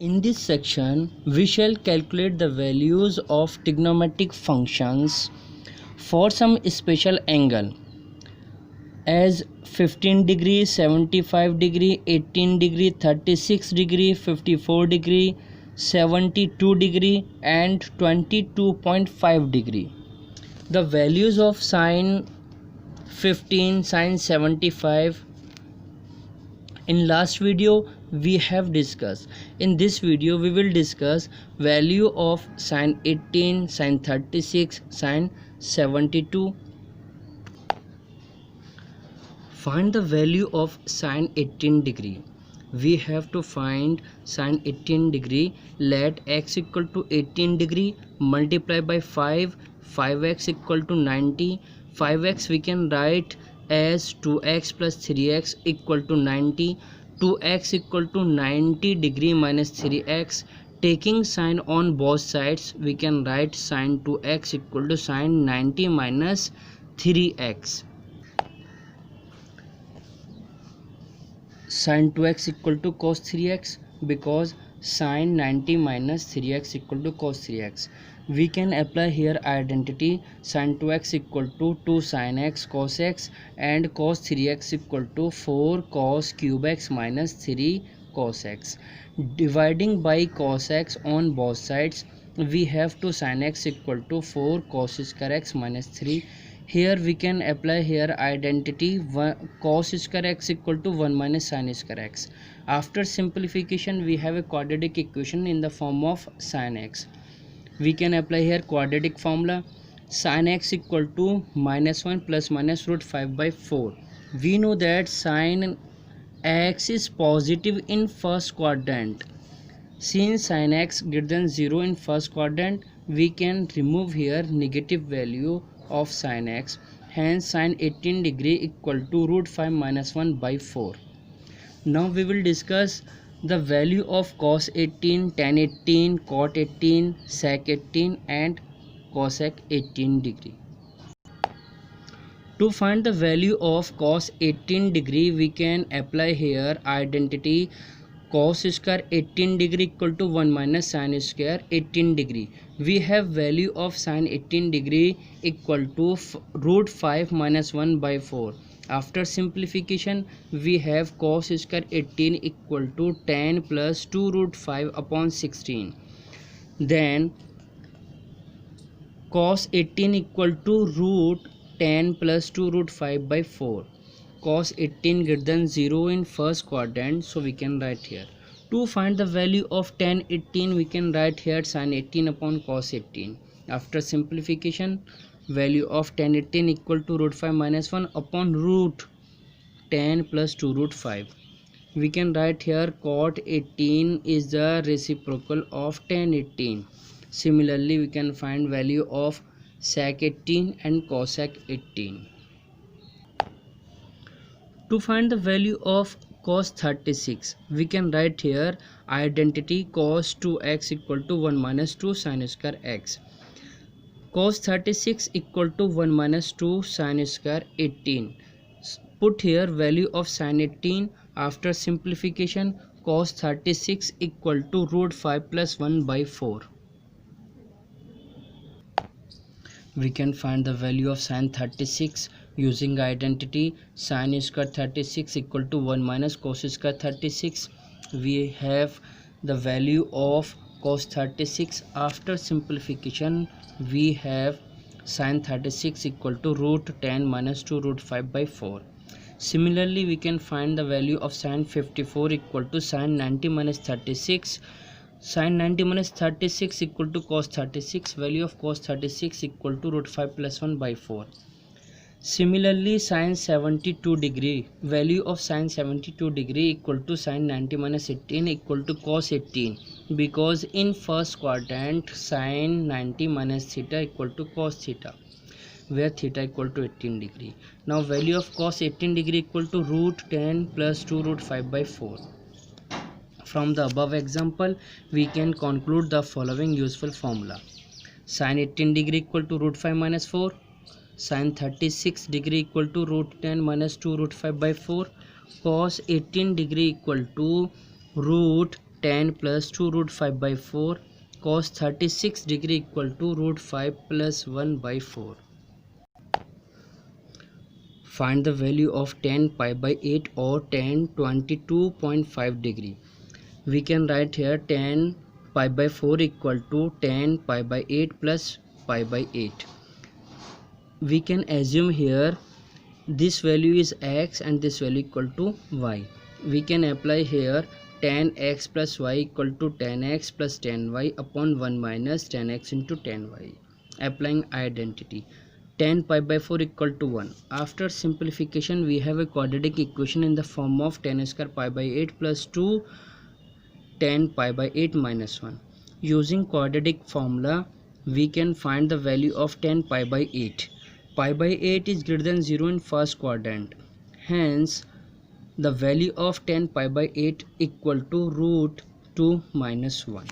In this section, we shall calculate the values of trigonometric functions for some special angle as 15 degree, 75 degree, 18 degree, 36 degree, 54 degree, 72 degree and 22.5 degree. The values of sine 15, sine 75 in last video we have discussed. In this video we will discuss value of sine 18, sine 36, sine 72. Find the value of sine 18 degree. We have to find sine 18 degree. Let x equal to 18 degree multiply by 5x equal to 90. 5x we can write as 2x plus 3x equal to 90. 2x equal to 90 degree minus 3x. Taking sine on both sides, we can write sine 2x equal to sine 90 minus 3x. Sine 2x equal to cos 3x, because sine 90 minus 3x equal to cos 3x. We can apply here identity. Sine 2x equal to 2 sin x cos x and cos 3x equal to 4 cos cube x minus 3 cos x. Dividing by cos x on both sides, we have to sin x equal to 4 cos square x minus 3. Here we can apply here identity. Cos square x equal to 1 minus sin square x. After simplification we have a quadratic equation in the form of sin x. We can apply here quadratic formula. Sin x equal to minus 1 plus minus root 5 by 4. We know that sin x is positive in first quadrant. Since sin x greater than 0 in first quadrant, we can remove here negative value of sin x. Hence sin 18 degree equal to root 5 minus 1 by 4. Now we will discuss the value of cos 18, tan 18, cot 18, sec 18 and cosec 18 degree. To find the value of cos 18 degree, we can apply here identity. Cos square 18 degree equal to 1 minus sin square 18 degree. We have value of sin 18 degree equal to root 5 minus 1 by 4. After simplification, we have cos square 18 equal to 10 plus 2 root 5 upon 16. Then cos 18 equal to root 10 plus 2 root 5 by 4. Cos 18 greater than 0 in first quadrant, so we can write here. To find the value of tan 18, we can write here sin 18 upon cos 18. After simplification, value of tan 18 equal to root 5 minus 1 upon root 10 plus 2 root 5. We can write here cot 18 is the reciprocal of tan 18. Similarly, we can find value of sec 18 and cosec 18. To find the value of cos 36, we can write here identity. Cos 2x equal to 1 minus 2 sin square x. Cos 36 equal to 1 minus 2 sin square 18. Put here value of sin 18. After simplification, cos 36 equal to root 5 plus 1 by 4. We can find the value of sin 36 using identity. Sin square 36 equal to 1 minus cos square 36. We have the value of cos 36. After simplification, we have sin 36 equal to root 10 minus 2 root 5 by 4. Similarly, we can find the value of sin 54 equal to sin 90 minus 36. Sin 90 minus 36 equal to cos 36. Value of cos 36 equal to root 5 plus 1 by 4. Similarly, sin 72 degree. Value of sin 72 degree equal to sin 90 minus 18 equal to cos 18. Because in first quadrant, sin 90 minus theta equal to cos theta, where theta equal to 18 degree. Now value of cos 18 degree equal to root 10 plus 2 root 5 by 4. From the above example, we can conclude the following useful formula. Sin 18 degree equal to root 5 minus 4. Sin 36 degree equal to root 10 minus 2 root 5 by 4. Cos 18 degree equal to root 10 plus 2 root 5 by 4. Cos 36 degree equal to root 5 plus 1 by 4. Find the value of tan pi by 8 or tan 22.5 degree. We can write here tan pi by 4 equal to tan pi by 8 plus pi by 8. We can assume here this value is x and this value equal to y. We can apply here tan x plus y equal to tan x plus tan y upon 1 minus tan x into tan y. Applying identity, tan pi by 4 equal to 1. After simplification, we have a quadratic equation in the form of tan square pi by 8 plus 2 tan pi by 8 minus 1. Using quadratic formula, we can find the value of tan pi by 8. Pi by 8 is greater than 0 in first quadrant. Hence, the value of tan pi by 8 equal to root 2 minus 1.